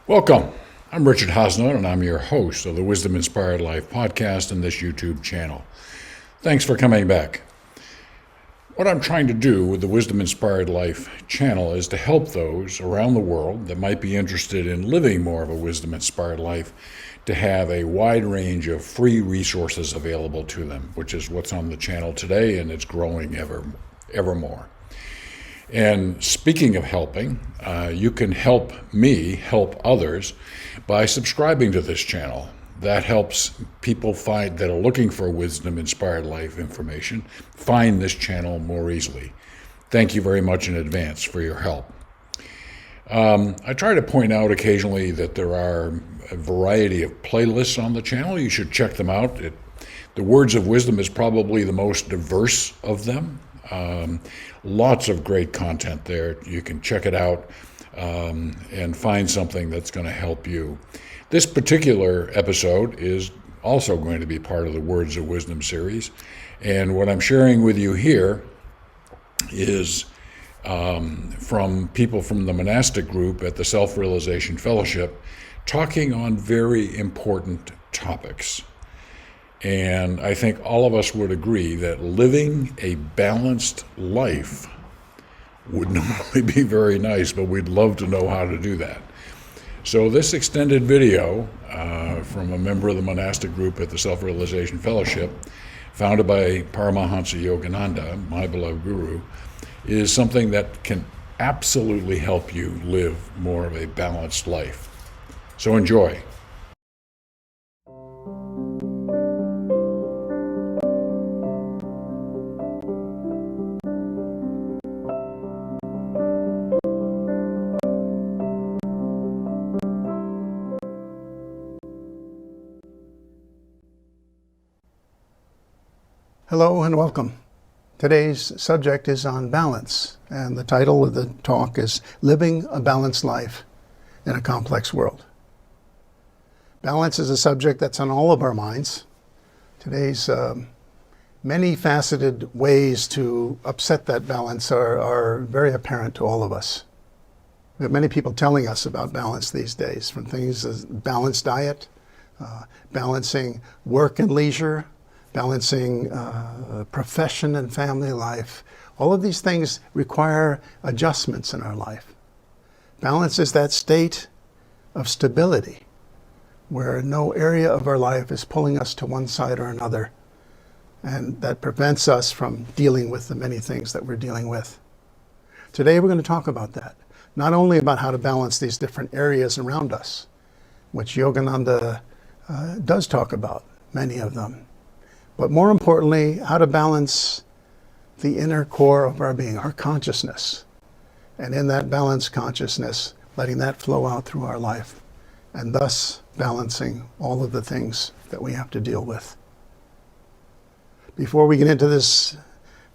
Welcome. I'm Richard Hosnott, and I'm your host of the Wisdom Inspired Life podcast and this YouTube channel. Thanks for coming back. What I'm trying to do with the Wisdom Inspired Life channel is to help those around the world that might be interested in living more of a wisdom inspired life to have a wide range of free resources available to them, which is what's on the channel today, and it's growing ever more. And speaking of helping, you can help me help others by subscribing to this channel. That helps people that are looking for wisdom-inspired life information find this channel more easily. Thank you very much in advance for your help. I try to point out occasionally that there are a variety of playlists on the channel. You should check them out. The Words of Wisdom is probably the most diverse of them. Lots of great content there. You can check it out and find something that's going to help you. This particular episode is also going to be part of the Words of Wisdom series. And what I'm sharing with you here is from people from the monastic group at the Self-Realization Fellowship talking on very important topics. And I think all of us would agree that living a balanced life would not only be very nice, but we'd love to know how to do that. So this extended video from a member of the monastic group at the Self-Realization Fellowship, founded by Paramahansa Yogananda, my beloved guru, is something that can absolutely help you live more of a balanced life. So enjoy. Hello and welcome. Today's subject is on balance, and the title of the talk is Living a Balanced Life in a Complex World. Balance is a subject that's on all of our minds. Today's many faceted ways to upset that balance are very apparent to all of us. We have many people telling us about balance these days, from things as balanced diet, balancing work and leisure, balancing profession and family life. All of these things require adjustments in our life. Balance is that state of stability where no area of our life is pulling us to one side or another, and that prevents us from dealing with the many things that we're dealing with. Today we're going to talk about that, not only about how to balance these different areas around us, which Yogananda does talk about, many of them, but more importantly, how to balance the inner core of our being, our consciousness. And in that balanced consciousness, letting that flow out through our life, and thus balancing all of the things that we have to deal with. Before we get into this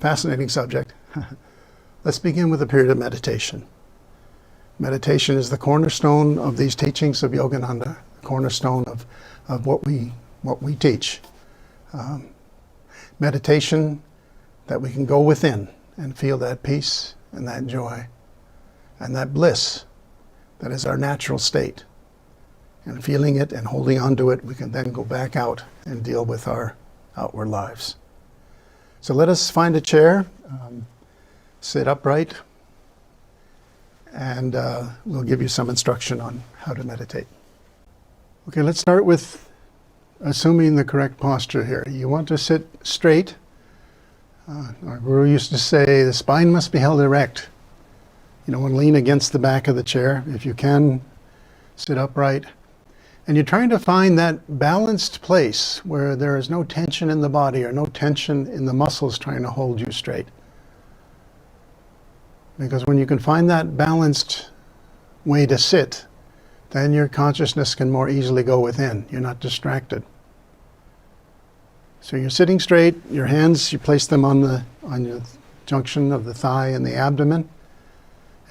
fascinating subject, let's begin with a period of meditation. Meditation is the cornerstone of these teachings of Yogananda, the cornerstone of what we teach. Meditation that we can go within and feel that peace and that joy and that bliss that is our natural state. And feeling it and holding on to it, we can then go back out and deal with our outward lives. So let us find a chair, sit upright, and we'll give you some instruction on how to meditate. Okay, let's start with assuming the correct posture here. You want to sit straight. Our guru used to say the spine must be held erect. You don't want to lean against the back of the chair. If you can, sit upright. And you're trying to find that balanced place where there is no tension in the body or no tension in the muscles trying to hold you straight. Because when you can find that balanced way to sit, then your consciousness can more easily go within. You're not distracted. So you're sitting straight, your hands, you place them on the junction of the thigh and the abdomen,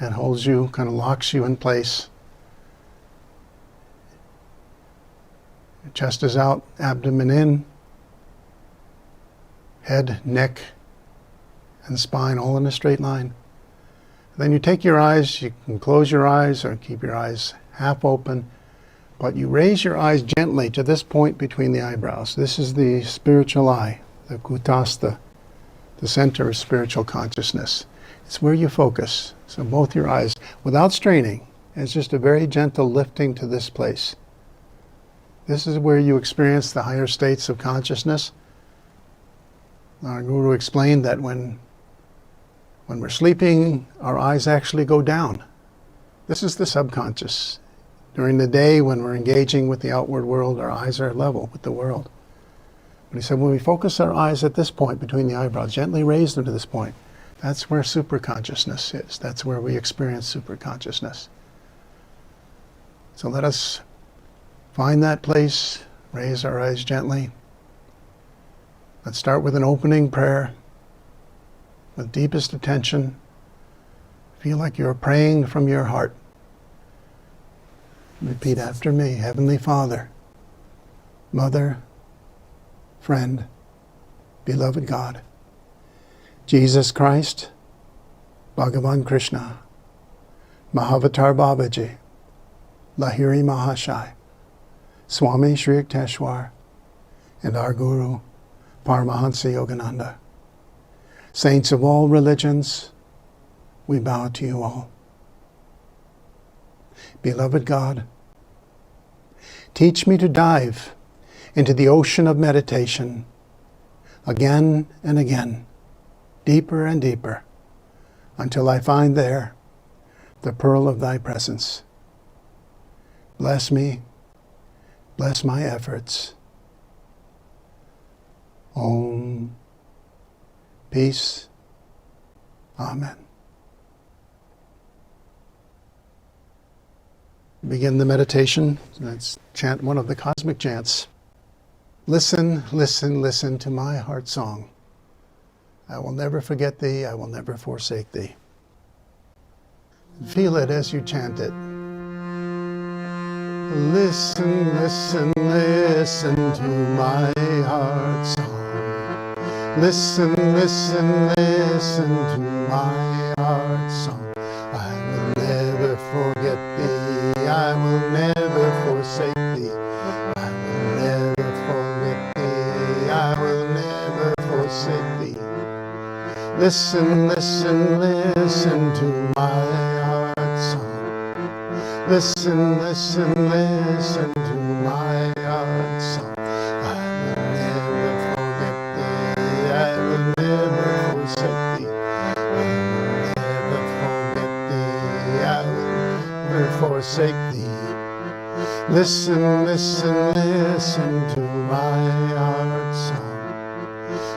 and holds you, kind of locks you in place. Your chest is out, abdomen in, head, neck, and spine all in a straight line. Then you take your eyes, you can close your eyes or keep your eyes half open, but you raise your eyes gently to this point between the eyebrows. This is the spiritual eye, the kutastha, the center of spiritual consciousness. It's where you focus. So both your eyes, without straining, it's just a very gentle lifting to this place. This is where you experience the higher states of consciousness. Our Guru explained that when we're sleeping, our eyes actually go down. This is the subconscious. During the day, when we're engaging with the outward world, our eyes are level with the world. But he said, when we focus our eyes at this point between the eyebrows, gently raise them to this point, that's where superconsciousness is. That's where we experience superconsciousness. So let us find that place, raise our eyes gently. Let's start with an opening prayer, with deepest attention. Feel like you're praying from your heart. Repeat after me. Heavenly Father, Mother, Friend, Beloved God, Jesus Christ, Bhagavan Krishna, Mahavatar Babaji, Lahiri Mahashai, Swami Sri Yukteswar, and our Guru, Paramahansa Yogananda. Saints of all religions, we bow to you all. Beloved God, teach me to dive into the ocean of meditation again and again, deeper and deeper, until I find there the pearl of thy presence. Bless me, bless my efforts. Om. Peace. Amen. Begin the meditation. Let's chant one of the cosmic chants. Listen, listen, listen to my heart song. I will never forget thee, I will never forsake thee. Feel it as you chant it. Listen, listen, listen to my heart song. Listen, listen, listen to my heart song. I will never forget thee, I will never forsake thee. I will never forget thee, I will never forsake thee. Listen, listen, listen to my heart song. Listen, listen, listen to my heart song. I will never forget thee, I will never forsake thee. I will never forget thee, I will never forsake thee. Listen, listen, listen to my heart song.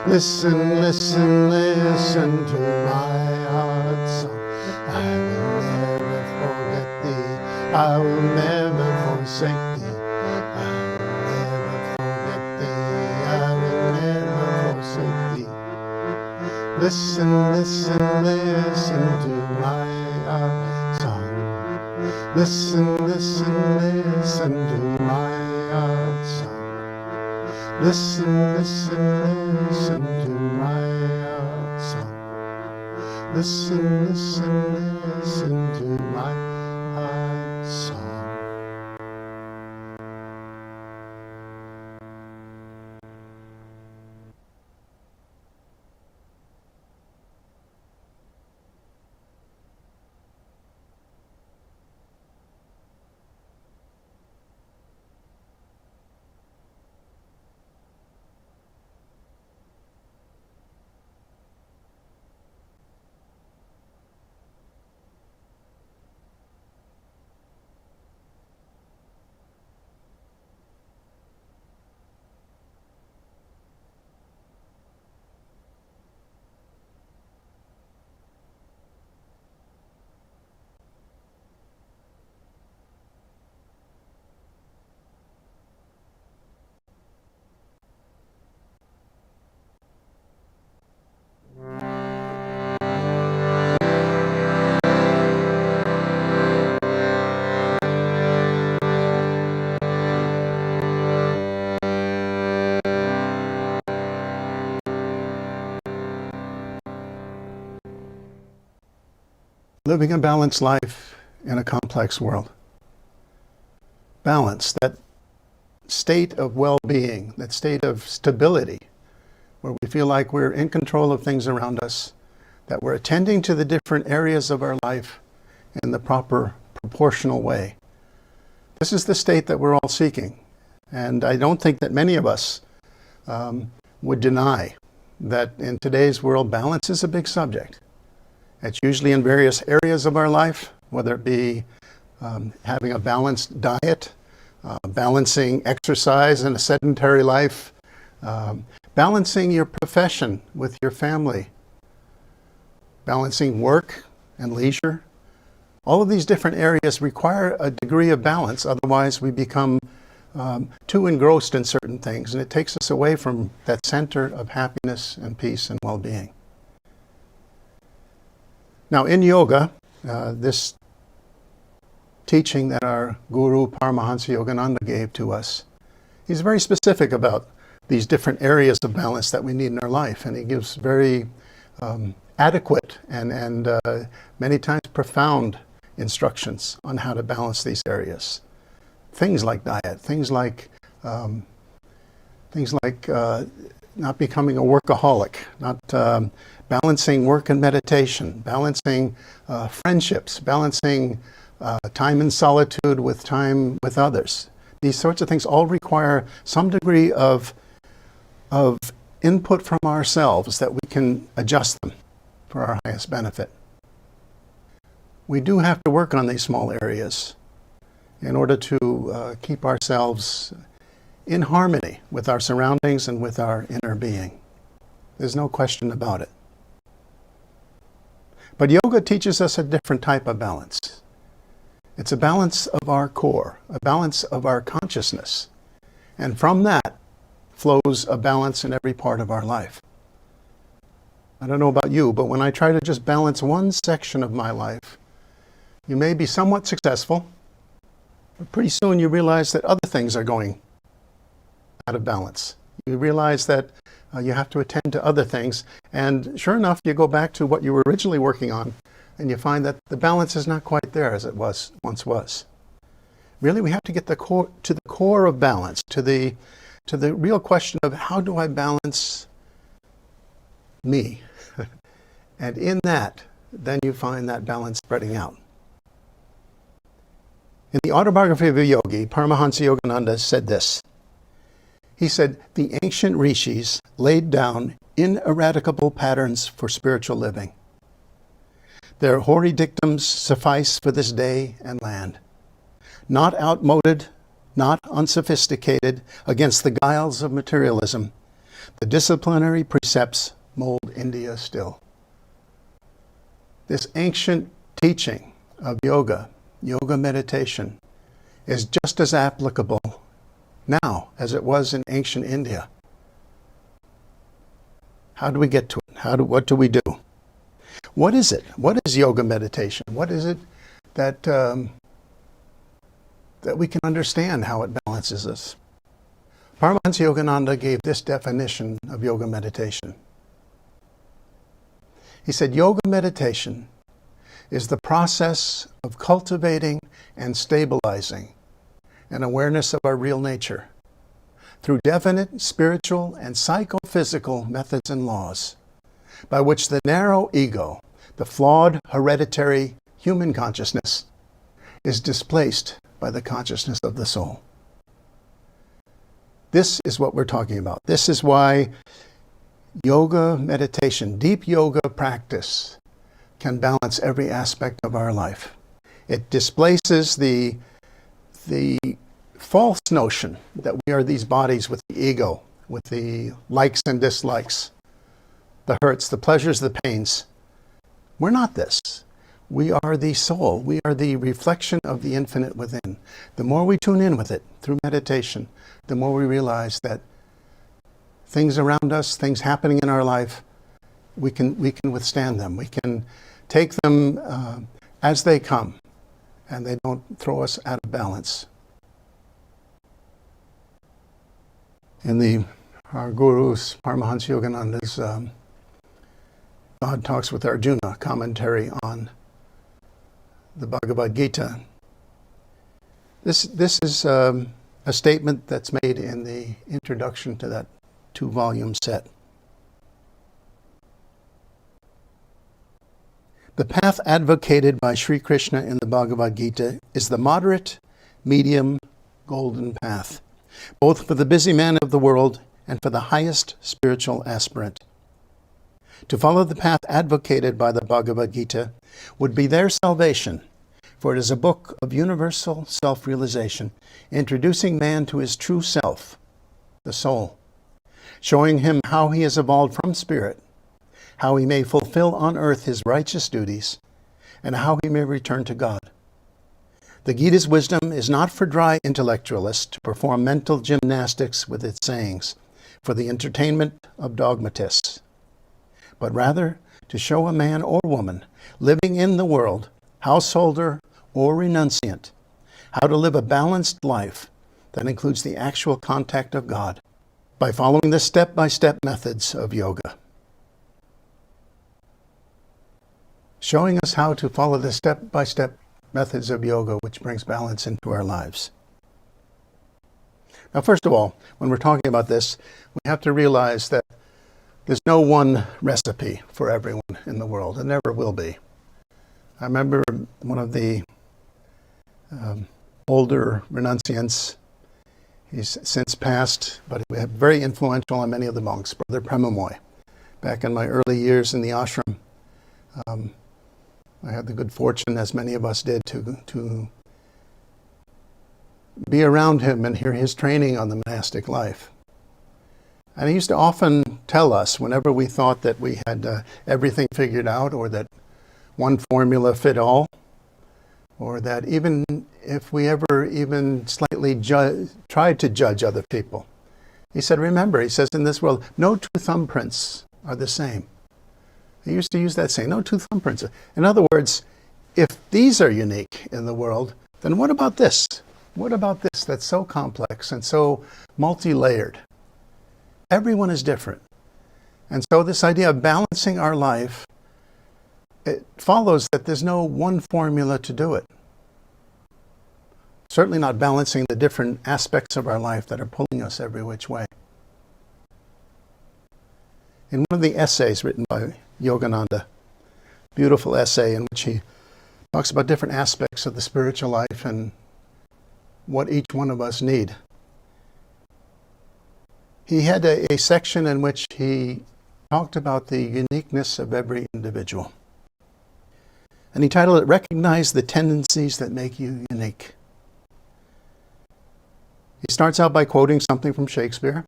Listen, listen, listen to my heart song. I will never forget thee, I will never forsake thee. I will never forget thee, I will never forsake thee. Listen, listen, listen to my heart song. Listen, listen, listen to my heart song. Listen, listen, listen to my heart song. Listen, listen, listen to my heart song. Living a balanced life in a complex world. balance, that state of well-being, that state of stability, where we feel like we're in control of things around us, that we're attending to the different areas of our life in the proper proportional way. This is the state that we're all seeking. And I don't think that many of us would deny that in today's world, balance is a big subject. It's usually in various areas of our life, whether it be having a balanced diet, balancing exercise in a sedentary life, balancing your profession with your family, balancing work and leisure. All of these different areas require a degree of balance, otherwise we become too engrossed in certain things, and it takes us away from that center of happiness and peace and well-being. Now in yoga, this teaching that our guru Paramahansa Yogananda gave to us, he's very specific about these different areas of balance that we need in our life, and he gives very adequate and many times profound instructions on how to balance these areas. Things like diet, things like not becoming a workaholic, not balancing work and meditation, balancing friendships, balancing time in solitude with time with others. These sorts of things all require some degree of input from ourselves that we can adjust them for our highest benefit. We do have to work on these small areas in order to keep ourselves in harmony with our surroundings and with our inner being. There's no question about it. But yoga teaches us a different type of balance. It's a balance of our core, a balance of our consciousness. And from that flows a balance in every part of our life. I don't know about you, but when I try to just balance one section of my life, you may be somewhat successful, but pretty soon you realize that other things are going out of balance. You realize that you have to attend to other things, and sure enough, you go back to what you were originally working on, and you find that the balance is not quite there as it once was. Really, we have to get to the core of balance, to the real question of how do I balance me? And in that, then you find that balance spreading out. In the autobiography of a yogi, Paramahansa Yogananda said this. He said, "The ancient rishis laid down ineradicable patterns for spiritual living. Their hoary dictums suffice for this day and land. Not outmoded, not unsophisticated, against the guiles of materialism, the disciplinary precepts mold India still." This ancient teaching of yoga meditation, is just as applicable now as it was in ancient India. How do we get to it? What do we do? What is it? What is yoga meditation? What is it that we can understand how it balances us? Paramahansa Yogananda gave this definition of yoga meditation. He said, yoga meditation is the process of cultivating and stabilizing an awareness of our real nature through definite spiritual and psychophysical methods and laws by which the narrow ego, the flawed hereditary human consciousness, is displaced by the consciousness of the soul. This is what we're talking about. This is why yoga meditation, deep yoga practice, can balance every aspect of our life. It displaces the false notion that we are these bodies with the ego, with the likes and dislikes, the hurts, the pleasures, the pains. We're not this. We are the soul. We are the reflection of the infinite within. The more we tune in with it through meditation, the more we realize that things around us, things happening in our life, we can withstand them. We can take them as they come, and they don't throw us out of balance. In our Guru's, Paramahansa Yogananda's God Talks with Arjuna commentary on the Bhagavad Gita, This is a statement that's made in the introduction to that 2-volume set. The path advocated by Sri Krishna in the Bhagavad Gita is the moderate, medium, golden path, both for the busy man of the world and for the highest spiritual aspirant. To follow the path advocated by the Bhagavad Gita would be their salvation, for it is a book of universal self-realization, introducing man to his true self, the soul, showing him how he has evolved from spirit, how he may fulfill on earth his righteous duties, and how he may return to God. The Gita's wisdom is not for dry intellectualists to perform mental gymnastics with its sayings, for the entertainment of dogmatists, but rather to show a man or woman living in the world, householder or renunciant, how to live a balanced life that includes the actual contact of God by following the step-by-step methods of yoga. Showing us how to follow the step-by-step methods of yoga, which brings balance into our lives. Now, first of all, when we're talking about this, we have to realize that there's no one recipe for everyone in the world. There never will be. I remember one of the older renunciants, he's since passed, but he was very influential on many of the monks, Brother Premamoy. Back in my early years in the ashram, I had the good fortune, as many of us did, to be around him and hear his training on the monastic life. And he used to often tell us, whenever we thought that we had everything figured out, or that one formula fit all, or that even if we ever even slightly tried to judge other people, he said, remember, he says, in this world, no two thumbprints are the same. He used to use that saying, no two thumbprints. In other words, if these are unique in the world, then what about this? What about this that's so complex and so multi-layered? Everyone is different. And so this idea of balancing our life, it follows that there's no one formula to do it. Certainly not balancing the different aspects of our life that are pulling us every which way. In one of the essays written by Yogananda, beautiful essay in which he talks about different aspects of the spiritual life and what each one of us need. He had a section in which he talked about the uniqueness of every individual. And he titled it, Recognize the Tendencies That Make You Unique. He starts out by quoting something from Shakespeare,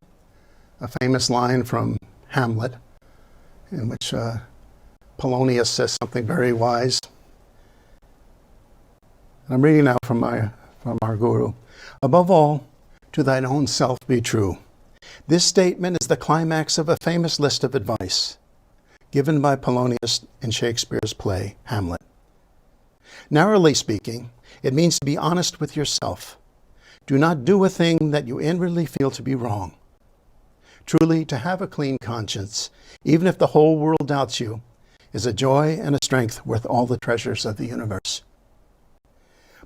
a famous line from Hamlet, in which Polonius says something very wise. And I'm reading now from our guru. Above all, to thine own self be true. This statement is the climax of a famous list of advice given by Polonius in Shakespeare's play, Hamlet. Narrowly speaking, it means to be honest with yourself. Do not do a thing that you inwardly feel to be wrong. Truly, to have a clean conscience, even if the whole world doubts you, is a joy and a strength worth all the treasures of the universe.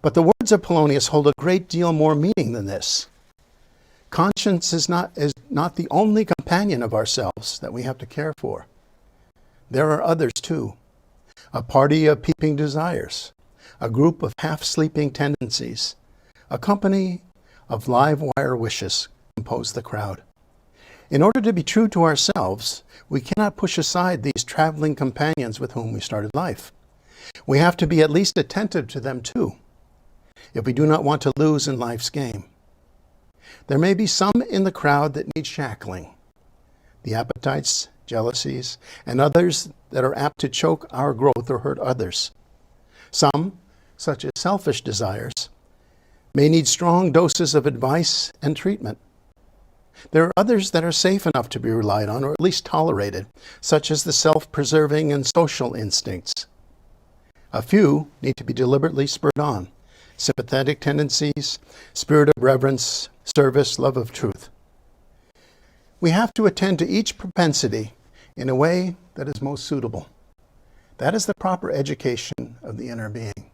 But the words of Polonius hold a great deal more meaning than this. Conscience is not the only companion of ourselves that we have to care for. There are others too. A party of peeping desires, a group of half-sleeping tendencies, a company of live wire wishes compose the crowd. In order to be true to ourselves, we cannot push aside these traveling companions with whom we started life. We have to be at least attentive to them too, if we do not want to lose in life's game. There may be some in the crowd that need shackling, the appetites, jealousies, and others that are apt to choke our growth or hurt others. Some, such as selfish desires, may need strong doses of advice and treatment. There are others that are safe enough to be relied on, or at least tolerated, such as the self-preserving and social instincts. A few need to be deliberately spurred on, sympathetic tendencies, spirit of reverence, service, love of truth. We have to attend to each propensity in a way that is most suitable. That is the proper education of the inner being.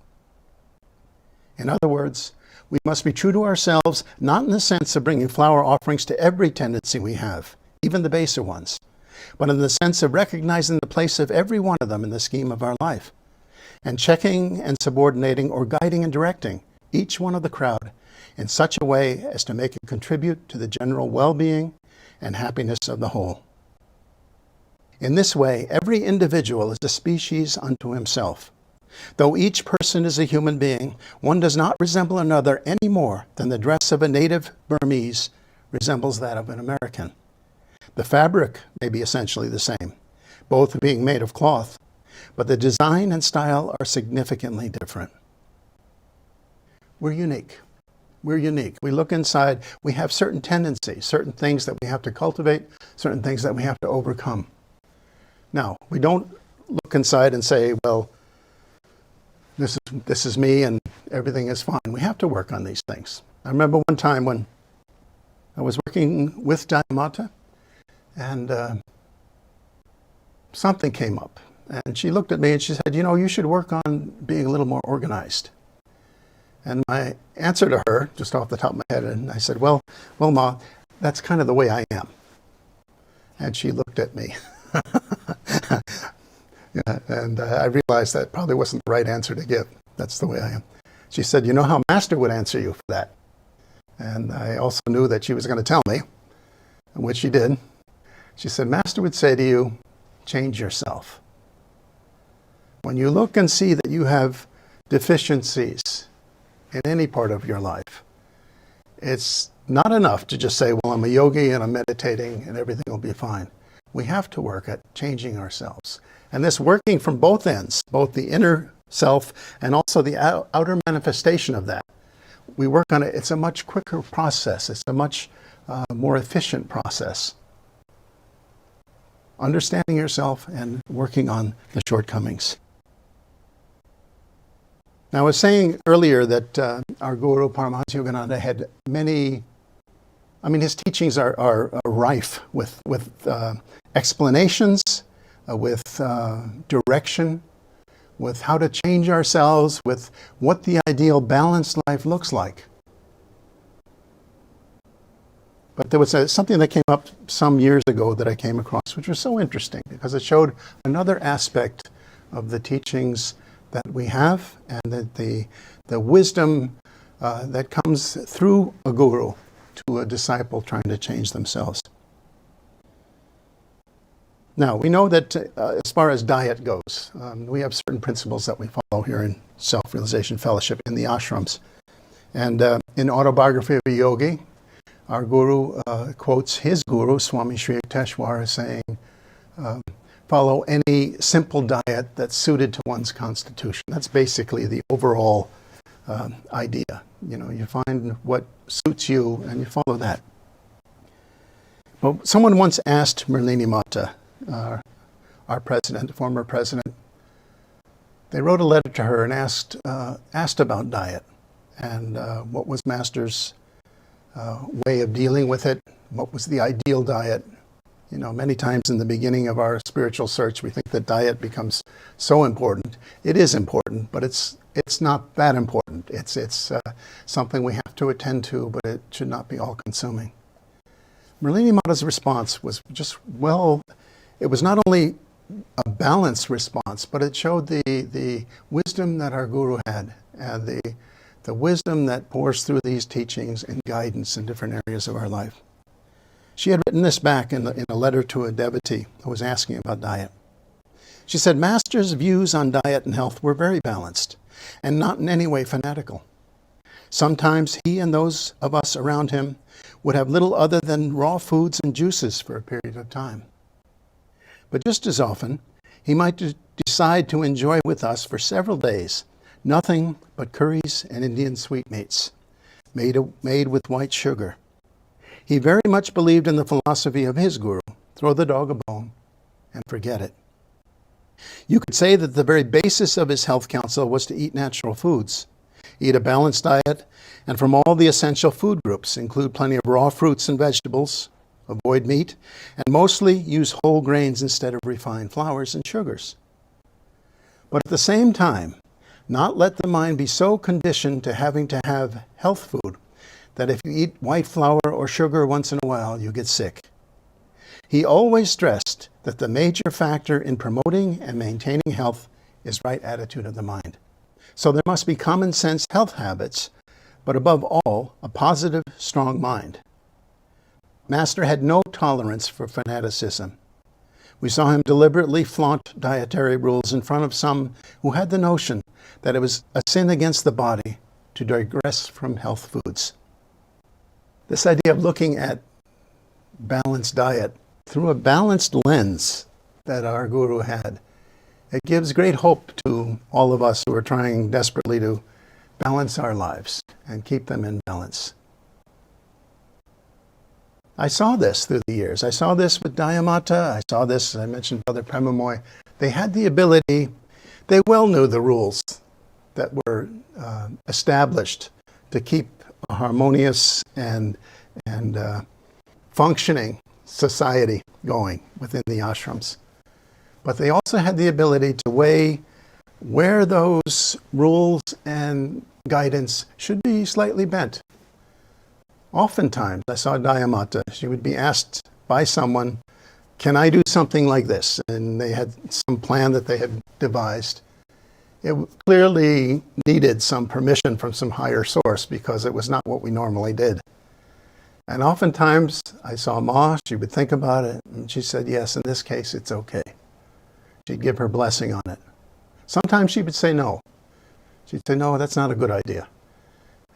In other words, We must be true to ourselves, not in the sense of bringing flower offerings to every tendency we have, even the baser ones, but in the sense of recognizing the place of every one of them in the scheme of our life, and checking and subordinating or guiding and directing each one of the crowd in such a way as to make it contribute to the general well-being and happiness of the whole. In this way, every individual is a species unto himself. Though each person is a human being, one does not resemble another any more than the dress of a native Burmese resembles that of an American. The fabric may be essentially the same, both being made of cloth, but the design and style are significantly different. We're unique. We're unique. We look inside, we have certain tendencies, certain things that we have to cultivate, certain things that we have to overcome. Now, we don't look inside and say, well, this is me and everything is fine. We have to work on these things. I remember one time when I was working with Dayamata, and something came up. And she looked at me and she said, you should work on being a little more organized. And my answer to her, just off the top of my head, and I said, well, Ma, that's kind of the way I am. And she looked at me. Yeah, and I realized that probably wasn't the right answer to give. That's the way I am. She said, you know how Master would answer you for that. And I also knew that she was going to tell me, which she did. She said, Master would say to you, change yourself. When you look and see that you have deficiencies in any part of your life, it's not enough to just say, well, I'm a yogi and I'm meditating and everything will be fine. We have to work at changing ourselves. And this working from both ends, both the inner self and also the outer manifestation of that. We work on it. It's a much quicker process. It's a much more efficient process. Understanding yourself and working on the shortcomings. Now, I was saying earlier that our Guru, Paramahansa Yogananda, had many, his teachings are rife with explanations, with direction, with how to change ourselves, with what the ideal balanced life looks like. But there was something that came up some years ago that I came across, which was so interesting because it showed another aspect of the teachings that we have and that the wisdom that comes through a guru to a disciple trying to change themselves. Now, we know that as far as diet goes, we have certain principles that we follow here in Self-Realization Fellowship in the ashrams. And in Autobiography of a Yogi, our guru quotes his guru, Swami Sri Yukteswar, as saying, follow any simple diet that's suited to one's constitution. That's basically the overall idea. You find what suits you and you follow that. Well, someone once asked Merlini Mata, our president, former president, they wrote a letter to her and asked about diet and what was Master's way of dealing with it, what was the ideal diet. Many times in the beginning of our spiritual search, we think that diet becomes so important. It is important, but it's not that important. It's something we have to attend to, but it should not be all-consuming. Merlini Mata's response was it was not only a balanced response, but it showed the wisdom that our guru had and the wisdom that pours through these teachings and guidance in different areas of our life. She had written this back in a letter to a devotee who was asking about diet. She said, Master's views on diet and health were very balanced and not in any way fanatical. Sometimes he and those of us around him would have little other than raw foods and juices for a period of time. But just as often, he might decide to enjoy with us for several days nothing but curries and Indian sweetmeats made with white sugar. He very much believed in the philosophy of his guru, throw the dog a bone and forget it. You could say that the very basis of his health counsel was to eat natural foods, eat a balanced diet, and from all the essential food groups, include plenty of raw fruits and vegetables, avoid meat, and mostly use whole grains instead of refined flours and sugars. But at the same time, Not let the mind be so conditioned to having to have health food that if you eat white flour or sugar once in a while, you get sick. He always stressed that the major factor in promoting and maintaining health is right attitude of the mind. So there must be common sense health habits, but above all, a positive, strong mind. Master had no tolerance for fanaticism. We saw him deliberately flaunt dietary rules in front of some who had the notion that it was a sin against the body to digress from health foods. This idea of looking at balanced diet through a balanced lens that our guru had, it gives great hope to all of us who are trying desperately to balance our lives and keep them in balance. I saw this through the years. I saw this with Dayamata. I saw this, I mentioned Brother Premamoy. They had the ability, they well knew the rules that were established to keep a harmonious and functioning society going within the ashrams. But they also had the ability to weigh where those rules and guidance should be slightly bent. Oftentimes, I saw Dayamata, she would be asked by someone, can I do something like this? And they had some plan that they had devised. It clearly needed some permission from some higher source because it was not what we normally did. And oftentimes, I saw Ma, she would think about it, and she said, yes, in this case, it's okay. She'd give her blessing on it. Sometimes she would say no. She'd say, no, that's not a good idea.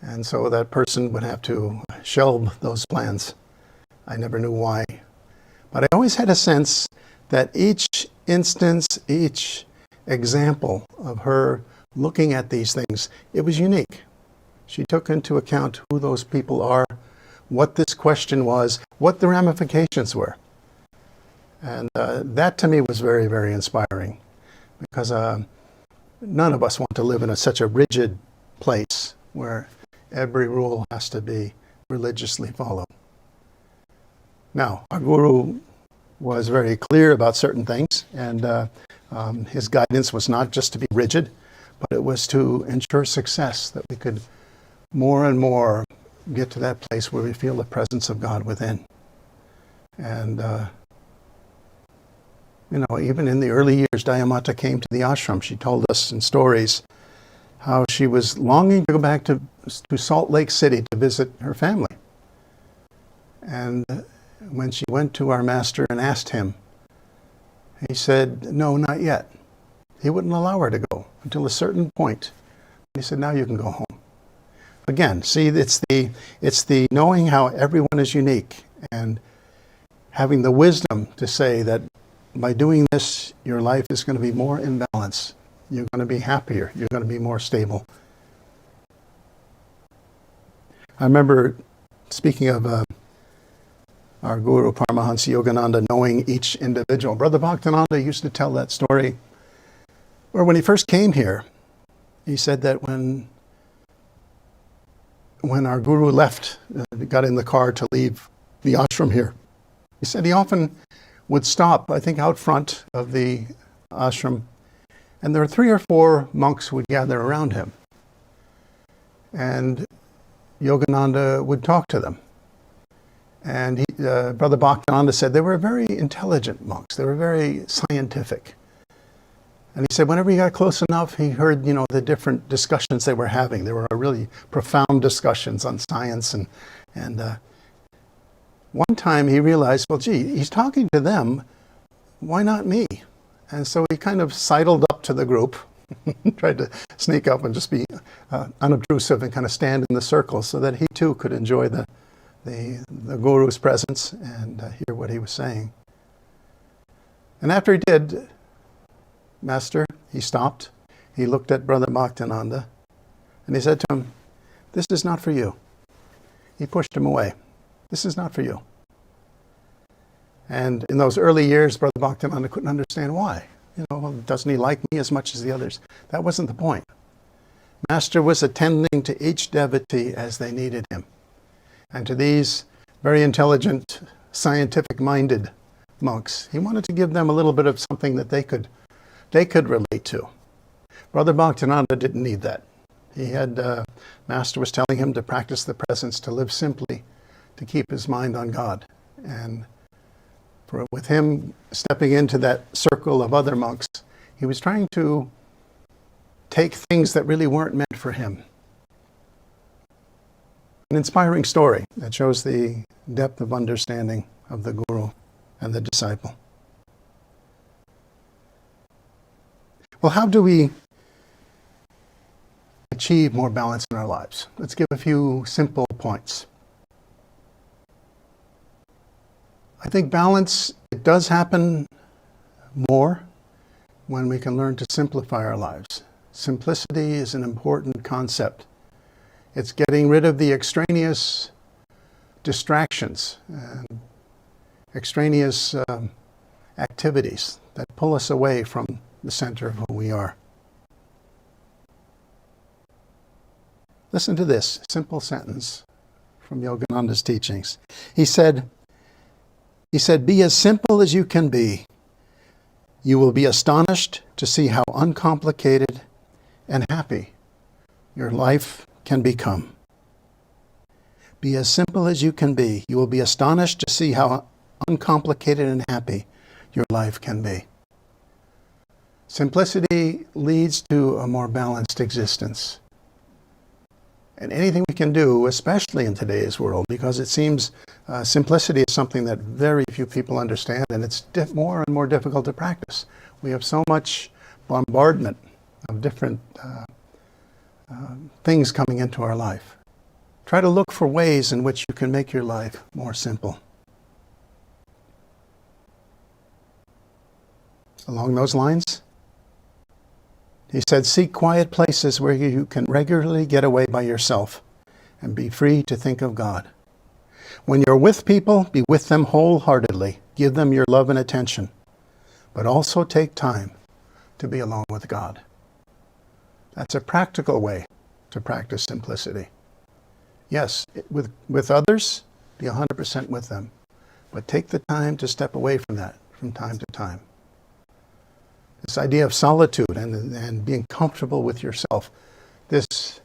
And so that person would have to shelve those plans. I never knew why. But I always had a sense that each instance, each example of her looking at these things, it was unique. She took into account who those people are, what this question was, what the ramifications were. And that to me was very, very inspiring because none of us want to live in such a rigid place where every rule has to be religiously followed. Now, our guru was very clear about certain things, and his guidance was not just to be rigid, but it was to ensure success, that we could more and more get to that place where we feel the presence of God within. And, even in the early years, Dayamata came to the ashram. She told us in stories how she was longing to go back to Salt Lake City to visit her family. And when she went to our master and asked him, he said, no, not yet. He wouldn't allow her to go until a certain point. He said, now you can go home. Again, see, it's the knowing how everyone is unique and having the wisdom to say that by doing this, your life is going to be more in balance. You're going to be happier. You're going to be more stable. I remember, speaking of our Guru Paramahansa Yogananda knowing each individual, Brother Bhaktananda used to tell that story where when he first came here, he said that when our Guru left, got in the car to leave the ashram here, he said he often would stop, I think, out front of the ashram, and there were 3 or 4 monks who would gather around him. And Yogananda would talk to them. And Brother Bhaktananda said they were very intelligent monks. They were very scientific. And he said whenever he got close enough, he heard, the different discussions they were having. There were really profound discussions on science. And one time he realized, well, gee, he's talking to them. Why not me? And so he kind of sidled up to the group, tried to sneak up and just be unobtrusive and kind of stand in the circle so that he too could enjoy the Guru's presence and hear what he was saying. And after he did, Master, he stopped, he looked at Brother Bhaktananda, and he said to him, this is not for you. He pushed him away. This is not for you. And in those early years, Brother Bhaktananda couldn't understand why. Doesn't he like me as much as the others? That wasn't the point. Master was attending to each devotee as they needed him. And to these very intelligent, scientific-minded monks, he wanted to give them a little bit of something that they could relate to. Brother Bhaktivedanta didn't need that. He had, Master was telling him to practice the presence, to live simply, to keep his mind on God. And with him stepping into that circle of other monks, he was trying to take things that really weren't meant for him. An inspiring story that shows the depth of understanding of the guru and the disciple. Well, how do we achieve more balance in our lives? Let's give a few simple points. I think balance, it does happen more when we can learn to simplify our lives. Simplicity is an important concept. It's getting rid of the extraneous distractions and extraneous activities that pull us away from the center of who we are. Listen to this simple sentence from Yogananda's teachings. He said, "Be as simple as you can be. You will be astonished to see how uncomplicated and happy your life can become." Be as simple as you can be. You will be astonished to see how uncomplicated and happy your life can be. Simplicity leads to a more balanced existence. And anything we can do, especially in today's world, because it seems simplicity is something that very few people understand, and it's more and more difficult to practice. We have so much bombardment of different things coming into our life. Try to look for ways in which you can make your life more simple. Along those lines, he said, seek quiet places where you can regularly get away by yourself and be free to think of God. When you're with people, be with them wholeheartedly. Give them your love and attention, but also take time to be alone with God. That's a practical way to practice simplicity. Yes, with others, be 100% with them, but take the time to step away from that from time to time. This idea of solitude and being comfortable with yourself, this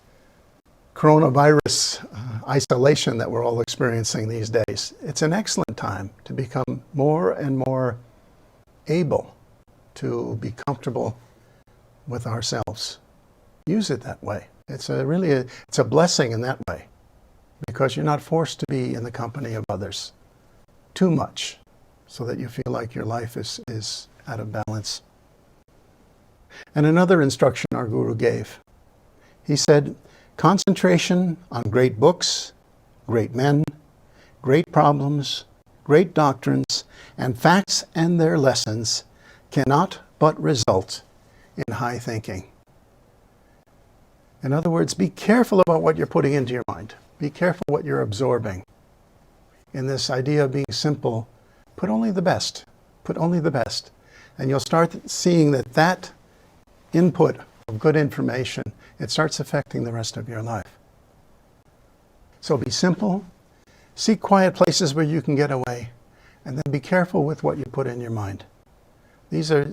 coronavirus isolation that we're all experiencing these days, it's an excellent time to become more and more able to be comfortable with ourselves. Use it that way. It's a blessing in that way, because you're not forced to be in the company of others too much so that you feel like your life is out of balance. And another instruction our guru gave. He said, concentration on great books, great men, great problems, great doctrines, and facts and their lessons cannot but result in high thinking. In other words, be careful about what you're putting into your mind. Be careful what you're absorbing. In this idea of being simple, put only the best. Put only the best. And you'll start seeing that input of good information, it starts affecting the rest of your life. So be simple, seek quiet places where you can get away, and then be careful with what you put in your mind. These are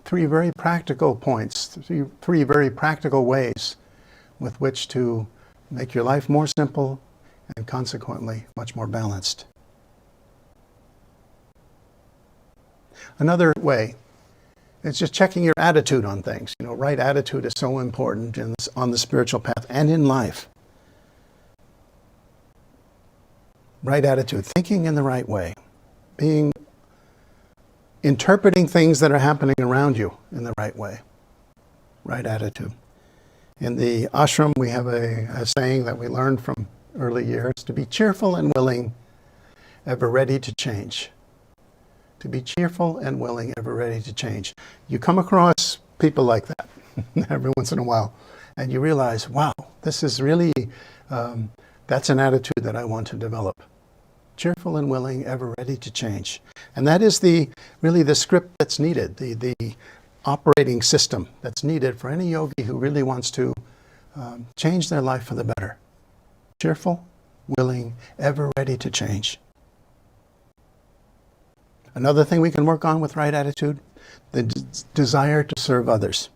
three very practical points, three very practical ways with which to make your life more simple and consequently much more balanced. Another way, it's just checking your attitude on things. Right attitude is so important on the spiritual path and in life. Right attitude, thinking in the right way, interpreting things that are happening around you in the right way. Right attitude. In the ashram, we have a saying that we learned from early years, to be cheerful and willing, ever ready to change. To be cheerful and willing, ever ready to change. You come across people like that every once in a while, and you realize, wow, this is really, that's an attitude that I want to develop. Cheerful and willing, ever ready to change. And that is really the script that's needed, the operating system that's needed for any yogi who really wants to change their life for the better. Cheerful, willing, ever ready to change. Another thing we can work on with right attitude, the desire to serve others.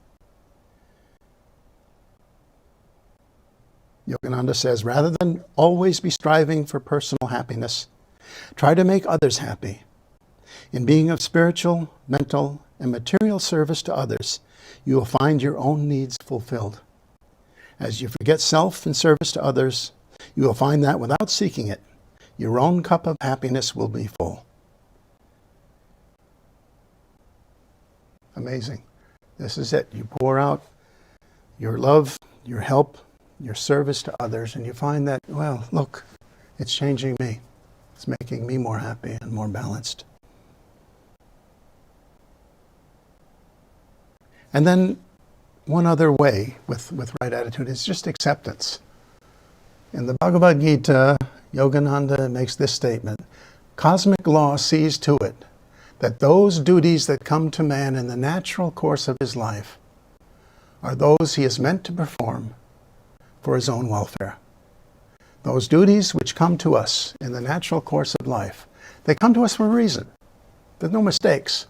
Yogananda says, rather than always be striving for personal happiness, try to make others happy. In being of spiritual, mental, and material service to others, you will find your own needs fulfilled. As you forget self in service to others, you will find that without seeking it, your own cup of happiness will be full. Amazing. This is it. You pour out your love, your help, your service to others, and you find that, well, look, it's changing me. It's making me more happy and more balanced. And then one other way with right attitude is just acceptance. In the Bhagavad Gita, Yogananda makes this statement: cosmic law sees to it that those duties that come to man in the natural course of his life are those he is meant to perform for his own welfare. Those duties which come to us in the natural course of life, they come to us for a reason. There's no mistakes.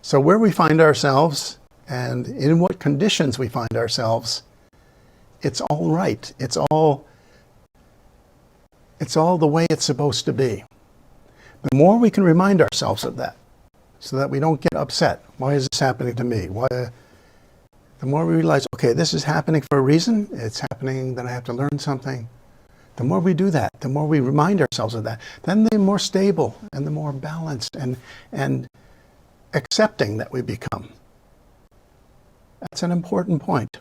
So where we find ourselves and in what conditions we find ourselves, it's all right. It's all the way it's supposed to be. The more we can remind ourselves of that, so that we don't get upset. Why is this happening to me? The more we realize, okay, this is happening for a reason. It's happening that I have to learn something. The more we do that, the more we remind ourselves of that, then the more stable and the more balanced and accepting that we become. That's an important point.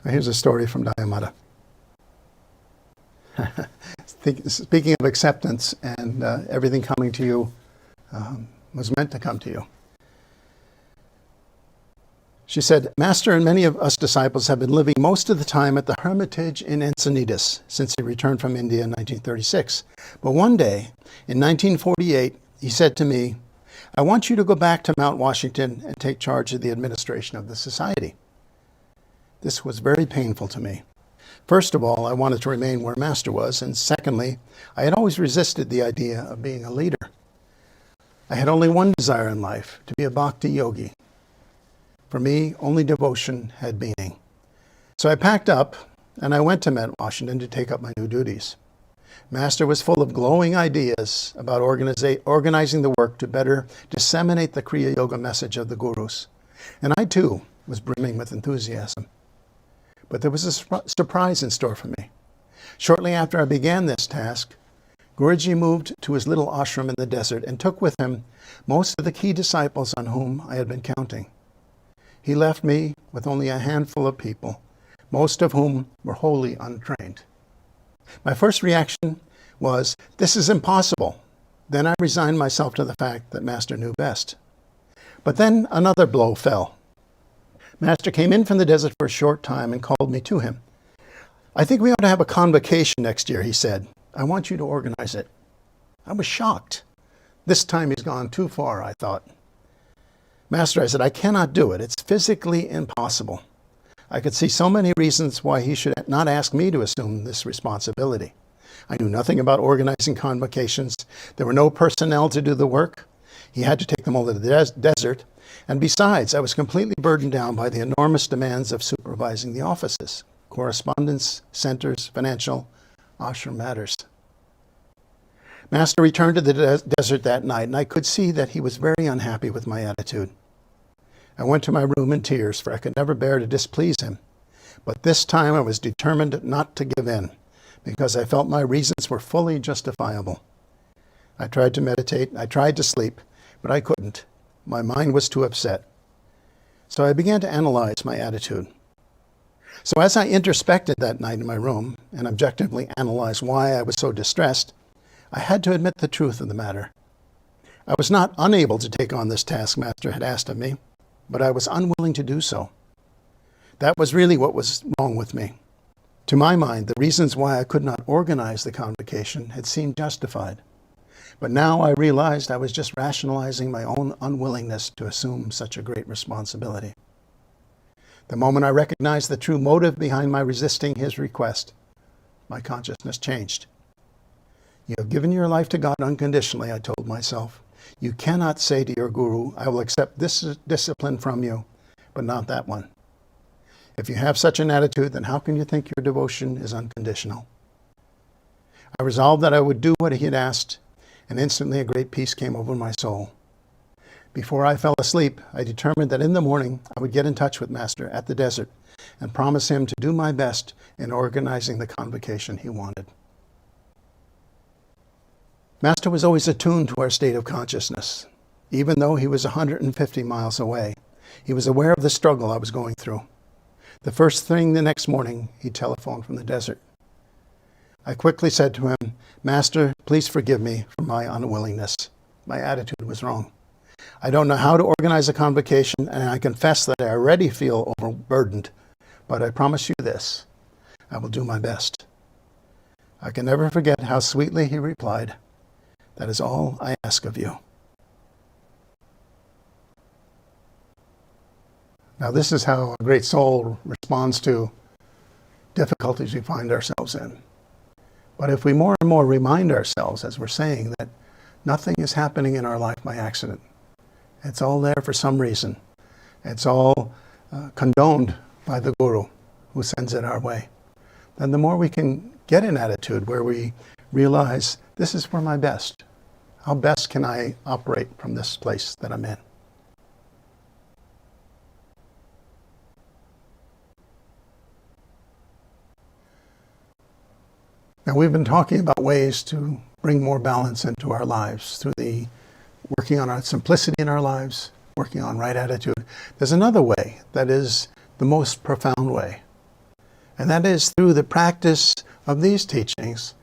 Here's a story from Dayamata. Speaking of acceptance and everything coming to you was meant to come to you. She said, Master and many of us disciples have been living most of the time at the hermitage in Encinitas since he returned from India in 1936. But one day, in 1948, he said to me, I want you to go back to Mount Washington and take charge of the administration of the society. This was very painful to me. First of all, I wanted to remain where Master was, and secondly, I had always resisted the idea of being a leader. I had only one desire in life, to be a bhakti yogi. For me, only devotion had meaning. So I packed up, and I went to Mount Washington to take up my new duties. Master was full of glowing ideas about organizing the work to better disseminate the Kriya Yoga message of the gurus. And I, too, was brimming with enthusiasm. But there was a surprise in store for me. Shortly after I began this task, Guruji moved to his little ashram in the desert and took with him most of the key disciples on whom I had been counting. He left me with only a handful of people, most of whom were wholly untrained. My first reaction was, this is impossible. Then I resigned myself to the fact that Master knew best. But then another blow fell. Master came in from the desert for a short time and called me to him. I think we ought to have a convocation next year, he said. I want you to organize it. I was shocked. This time he's gone too far, I thought. Master, I said, I cannot do it. It's physically impossible. I could see so many reasons why he should not ask me to assume this responsibility. I knew nothing about organizing convocations. There were no personnel to do the work. He had to take them all to the desert. And besides, I was completely burdened down by the enormous demands of supervising the offices, correspondence, centers, financial, ashram matters. Master returned to the desert that night, and I could see that he was very unhappy with my attitude. I went to my room in tears, for I could never bear to displease him. But this time I was determined not to give in, because I felt my reasons were fully justifiable. I tried to meditate, I tried to sleep, but I couldn't. My mind was too upset. So I began to analyze my attitude. So as I introspected that night in my room and objectively analyzed why I was so distressed, I had to admit the truth of the matter. I was not unable to take on this task Master had asked of me, but I was unwilling to do so. That was really what was wrong with me. To my mind, the reasons why I could not organize the convocation had seemed justified. But now I realized I was just rationalizing my own unwillingness to assume such a great responsibility. The moment I recognized the true motive behind my resisting his request, my consciousness changed. You have given your life to God unconditionally, I told myself. You cannot say to your guru, I will accept this discipline from you, but not that one. If you have such an attitude, then how can you think your devotion is unconditional? I resolved that I would do what he had asked, and instantly a great peace came over my soul. Before I fell asleep, I determined that in the morning I would get in touch with Master at the desert and promise him to do my best in organizing the convocation he wanted. Master was always attuned to our state of consciousness. Even though he was 150 miles away, he was aware of the struggle I was going through. The first thing the next morning, he telephoned from the desert. I quickly said to him, "Master, please forgive me for my unwillingness. My attitude was wrong. I don't know how to organize a convocation, and I confess that I already feel overburdened. But I promise you this, I will do my best." I can never forget how sweetly he replied, "That is all I ask of you." Now this is how a great soul responds to difficulties we find ourselves in. But if we more and more remind ourselves, as we're saying, that nothing is happening in our life by accident. It's all there for some reason. It's all condoned by the Guru who sends it our way. Then the more we can get an attitude where we realize, this is for my best. How best can I operate from this place that I'm in? Now, we've been talking about ways to bring more balance into our lives through the working on our simplicity in our lives, working on right attitude. There's another way that is the most profound way, and that is through the practice of these teachings,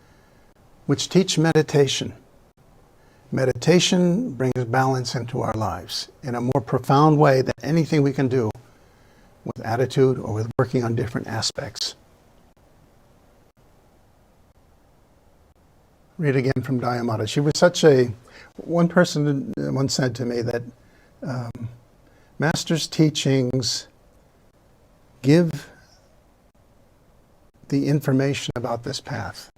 which teach meditation. Meditation brings balance into our lives in a more profound way than anything we can do with attitude or with working on different aspects. Read again from Dhyamata. She was one person once said to me that Master's teachings give the information about this path,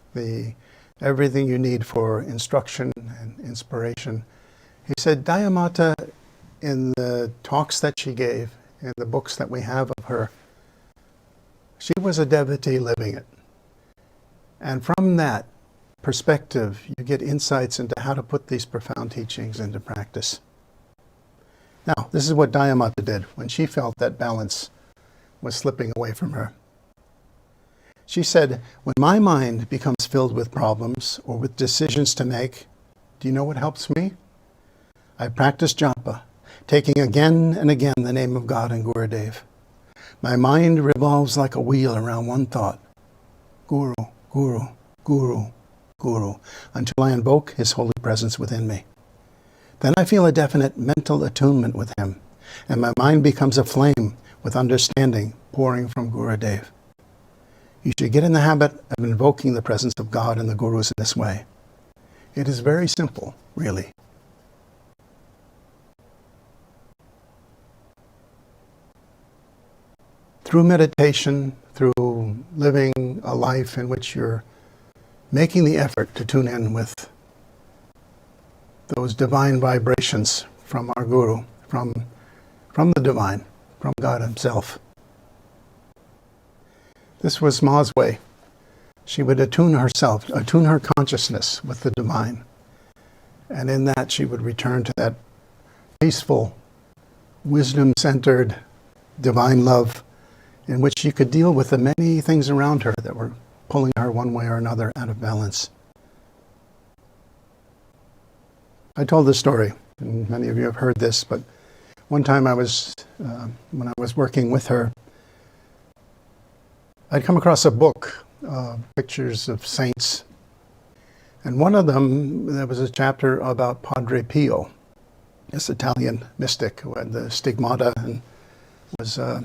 everything you need for instruction and inspiration. He said Dhyamata, in the talks that she gave, in the books that we have of her, she was a devotee living it. And from that perspective, you get insights into how to put these profound teachings into practice. Now, this is what Dhyamata did when she felt that balance was slipping away from her. She said, "When my mind becomes filled with problems or with decisions to make, do you know what helps me? I practice japa, taking again and again the name of God and Gurudev. My mind revolves like a wheel around one thought, Guru, Guru, Guru, Guru, until I invoke his holy presence within me. Then I feel a definite mental attunement with him, and my mind becomes aflame with understanding pouring from Gurudev. You should get in the habit of invoking the presence of God and the Gurus in this way. It is very simple, really." Through meditation, through living a life in which you're making the effort to tune in with those divine vibrations from our Guru, from the divine, from God himself. This was Ma's way. She would attune herself, attune her consciousness with the divine. And in that she would return to that peaceful, wisdom-centered, divine love in which she could deal with the many things around her that were pulling her one way or another out of balance. I told this story, and many of you have heard this, but one time when I was working with her, I'd come across a book, pictures of saints. And one of them, there was a chapter about Padre Pio, this Italian mystic who had the stigmata and was a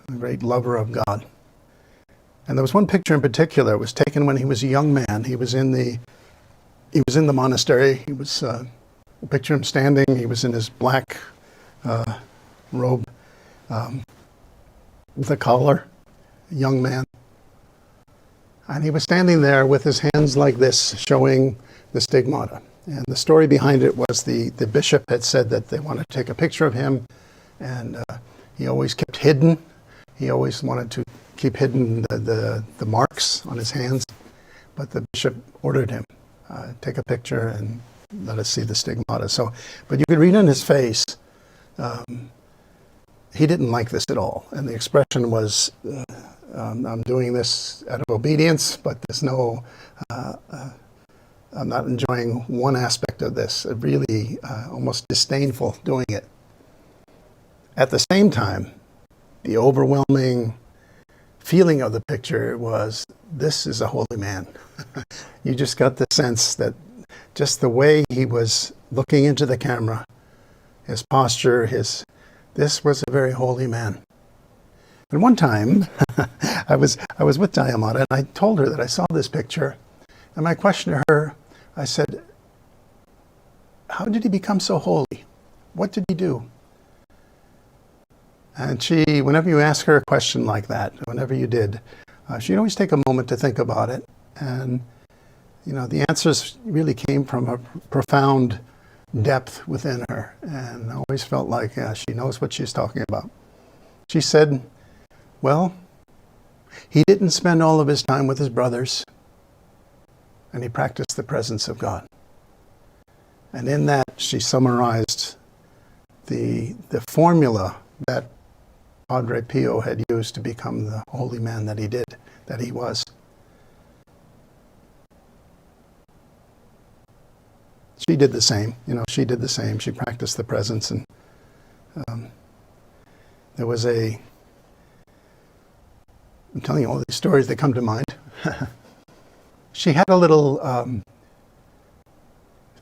great lover of God. And there was one picture in particular. It was taken when he was a young man. He was in the monastery. Picture him standing. He was in his black robe with a collar, a young man. And he was standing there with his hands like this, showing the stigmata. And the story behind it was the bishop had said that they wanted to take a picture of him and He always kept hidden. He always wanted to keep hidden the marks on his hands. But the bishop ordered him, take a picture and let us see the stigmata. So, but you could read on his face, he didn't like this at all. And the expression was, I'm doing this out of obedience, but there's no, I'm not enjoying one aspect of this. Really almost disdainful doing it. At the same time, the overwhelming feeling of the picture was, this is a holy man. You just got the sense that just the way he was looking into the camera, his posture, this was a very holy man. And one time, I was with Dayamata, and I told her that I saw this picture, and I questioned her. I said, how did he become so holy? What did he do? And she, whenever you ask her a question like that, whenever you did, she'd always take a moment to think about it. And, you know, the answers really came from a profound depth within her. And I always felt like, yeah, she knows what she's talking about. She said, well, he didn't spend all of his time with his brothers, and he practiced the presence of God. And in that, she summarized the formula that Padre Pio had used to become the holy man that he did, that he was. She did the same, she did the same. She practiced the presence, and there was I'm telling you all these stories that come to mind. She had a little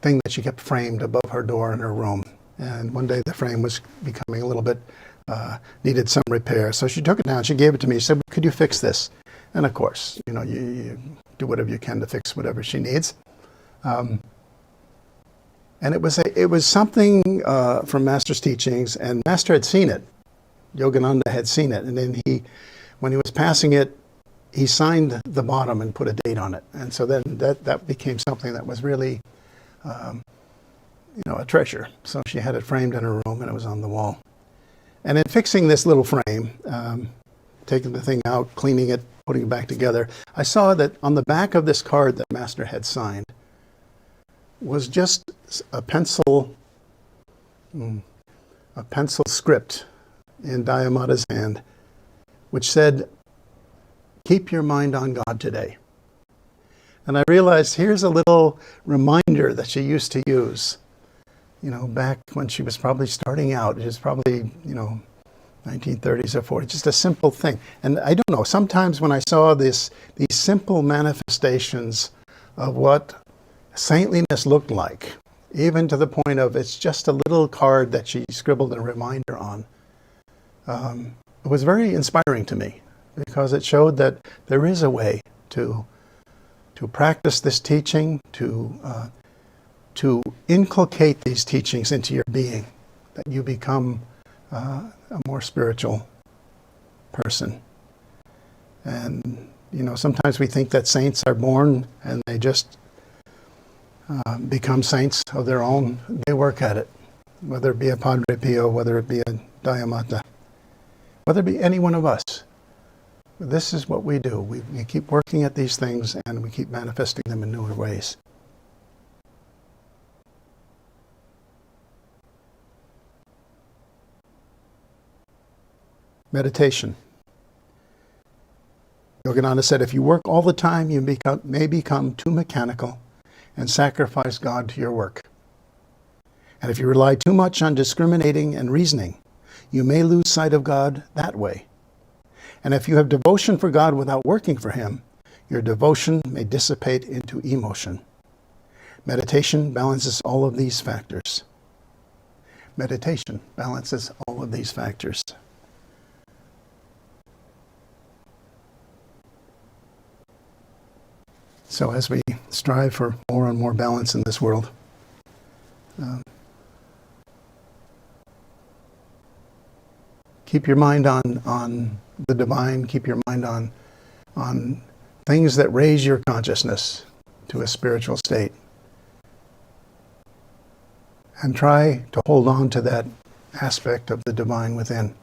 thing that she kept framed above her door in her room. And one day the frame was becoming a little bit, needed some repair. So she took it down, she gave it to me, she said, could you fix this? And of course, you do whatever you can to fix whatever she needs. And it was something from Master's teachings, and Master had seen it. Yogananda had seen it. And then when he was passing it, he signed the bottom and put a date on it. And so then that became something that was really, a treasure. So she had it framed in her room, and it was on the wall. And in fixing this little frame, taking the thing out, cleaning it, putting it back together, I saw that on the back of this card that Master had signed was just a pencil script in Dayamata's hand, which said, keep your mind on God today. And I realized here's a little reminder that she used to use, back when she was probably starting out. It was probably, 1930s or 40s, just a simple thing. And I don't know, sometimes when I saw these simple manifestations of what saintliness looked like, even to the point of it's just a little card that she scribbled a reminder on, it was very inspiring to me, because it showed that there is a way to practice this teaching, to inculcate these teachings into your being, that you become a more spiritual person. And, sometimes we think that saints are born and they just become saints of their own. They work at it, whether it be a Padre Pio, whether it be a Dayamata, whether it be any one of us. This is what we do. We keep working at these things, and we keep manifesting them in newer ways. Meditation. Yogananda said, if you work all the time, you may become too mechanical and sacrifice God to your work. And if you rely too much on discriminating and reasoning, you may lose sight of God that way. And if you have devotion for God without working for Him, your devotion may dissipate into emotion. Meditation balances all of these factors. Meditation balances all of these factors. So as we strive for more and more balance in this world, keep your mind on the divine, keep your mind on things that raise your consciousness to a spiritual state. And try to hold on to that aspect of the divine within.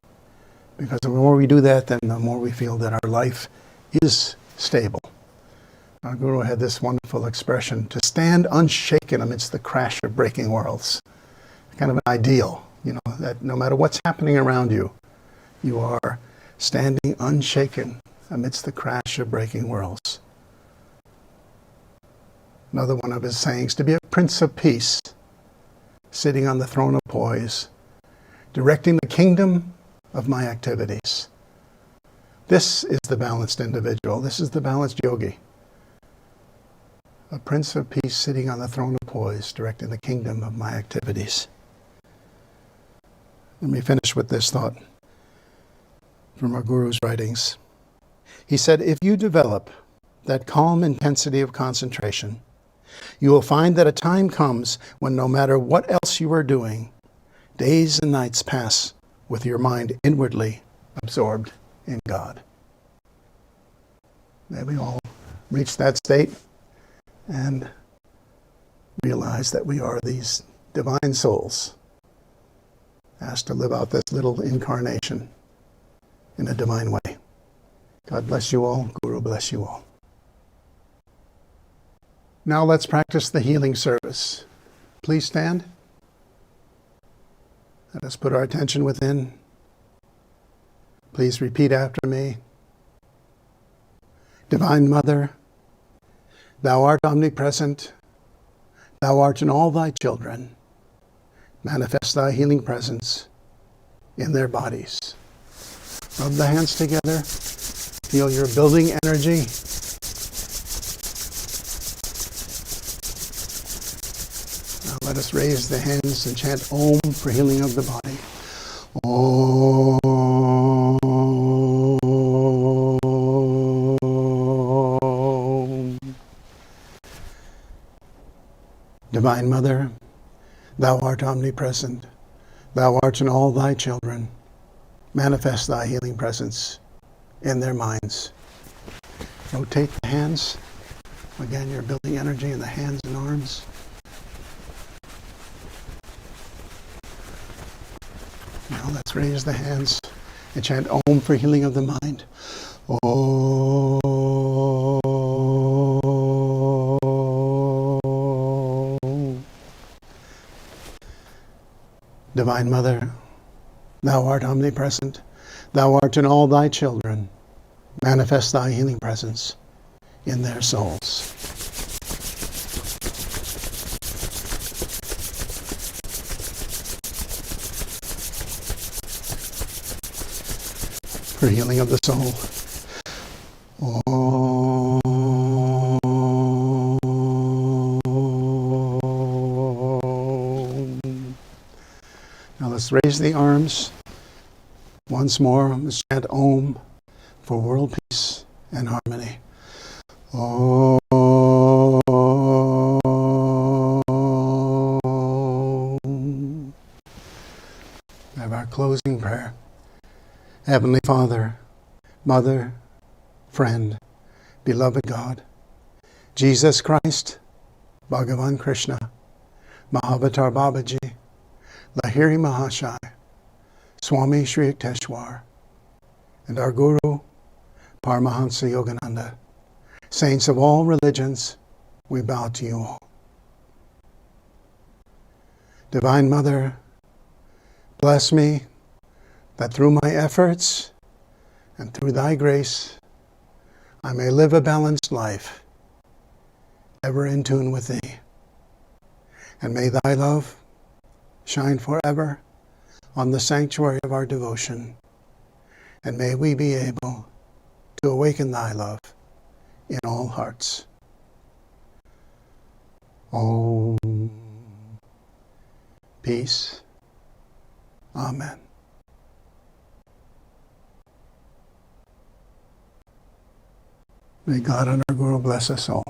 Because the more we do that, then the more we feel that our life is stable. Our Guru had this wonderful expression, to stand unshaken amidst the crash of breaking worlds. Kind of an ideal, that no matter what's happening around you, you are standing unshaken amidst the crash of breaking worlds. Another one of his sayings, to be a prince of peace, sitting on the throne of poise, directing the kingdom of my activities. This is the balanced individual. This is the balanced yogi. A prince of peace sitting on the throne of poise, directing the kingdom of my activities. Let me finish with this thought from our Guru's writings. He said, if you develop that calm intensity of concentration, you will find that a time comes when no matter what else you are doing, days and nights pass with your mind inwardly absorbed in God. May we all reach that state and realize that we are these divine souls asked to live out this little incarnation in a divine way. God bless you all. Guru bless you all. Now let's practice the healing service. Please stand. Let us put our attention within. Please repeat after me. Divine Mother, Thou art omnipresent. Thou art in all Thy children. Manifest Thy healing presence in their bodies. Rub the hands together. Feel your building energy. Now let us raise the hands and chant Om for healing of the body. Om. Divine Mother, Thou art omnipresent. Thou art in all Thy children. Manifest Thy healing presence in their minds. Rotate the hands. Again, you're building energy in the hands and arms. Now let's raise the hands and chant Om for healing of the mind. Om. Divine Mother, Thou art omnipresent. Thou art in all Thy children. Manifest Thy healing presence in their souls. For healing of the soul. Om. Now let's raise the arms. Once more, let's chant Om for world peace and harmony. Om. We have our closing prayer. Heavenly Father, Mother, Friend, Beloved God, Jesus Christ, Bhagavan Krishna, Mahavatar Babaji, Lahiri Mahashai, Swami Sri Yukteswar, and our Guru, Paramahansa Yogananda, saints of all religions, we bow to you all. Divine Mother, bless me that through my efforts and through Thy grace, I may live a balanced life, ever in tune with Thee. And may Thy love shine forever on the sanctuary of our devotion. And may we be able to awaken Thy love in all hearts. Om. Peace. Amen. May God and our Guru bless us all.